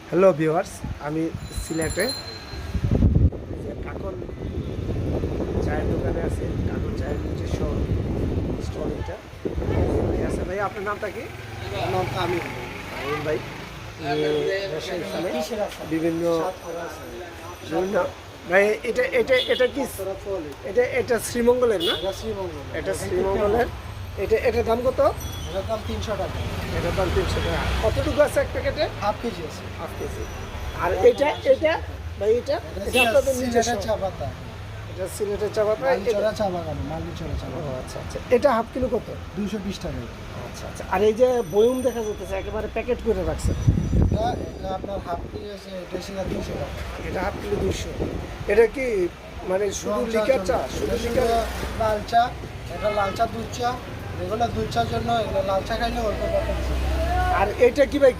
Hello viewers, আমি সিলেটে যে কাকন চায়ের দোকানে আছে। কাকন চায়ের নিজস্ব স্টল এটা ভাই আছে। ভাই আপনার নামটা কি? আমার নাম তামিম। আমিন ভাই বসে এখানে বিভিন্ন বিভিন্ন ভাই এটা কি এটা শ্রীমঙ্গলের না? এটা শ্রীমঙ্গলের। এটার দাম কত? এটার দাম 300 টাকা। এটার দাম 300 টাকা। কতটুকু আছে এক প্যাকেটে? হাফ কেজি আছে। Half KG. আর এটা ভাই এটা আপনাদের নিজস্ব সিলেটের চা পাতা, এটা সিলেটের চা পাতা। মালচরা চা বাগান, মালচরা চা ও বাগান। আচ্ছা আচ্ছা, এটা হাফ কিলো কত? 220 টাকা। আচ্ছা আচ্ছা। আর এই যে বয়ম দেখা যাচ্ছে একেবারে প্যাকেট করে রাখছে, এটা আপনার হাফ কেজি আছে, এটা ছিল 200 টাকা। এটা হাফ কিলো 200। এটা কি মানে শুধু লিকার চা? শুধু লিকার? লাল চা, এটা লাল চা দুধ চা, এগুলো দুধ চার জন্য, এগুলো লাল চা খাইলে অল্প পকেট। আর এটা কি ভাই